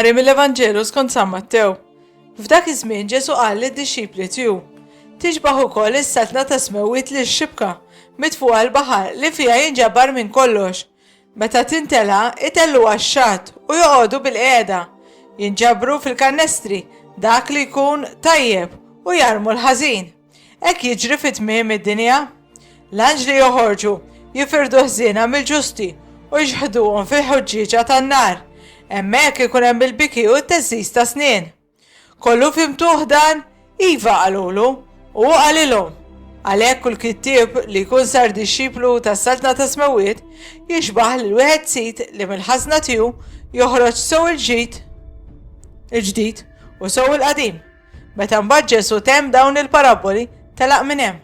Qari mill-Evanġelu skont San Mattew. F'dak iż-żmien Ġesu qal lid-dixxipli tiegħu: Tixbaħ ukoll is-saltna ta' smewwiet li x-xibka mitfuqa l-baħar li fiha jinġabar minn kollox. Meta tintela' itelluha x-xatt u joqogħdu bil-qiegħda. Jinġabru fil-kannestri dak li jkun tajjeb u jarmu l-ħażin. Hekk jiġri fit-tmiem id-dinja. L-anġli joħorġu jifirdu ħżiena mill-ġusti u jġħduhom fil-ħuġġieġa tan-nar. Hemmhekk ikun hemm il-biki u t-teżżiż ta' snien. Kollu fimtuh dan? Iva qalulu u qalilhom. Għalhekk kull kittieb li jkun sar dixxiplu tas-saltna ta' smewwiet jixbaħ lil wieħed sit li mill-ħażna tiegħu joħroġ sew il-ġdid u sew il-qadim. Meta mbagħad Ġesu temm dawn il-paraboli telaq minn hemm.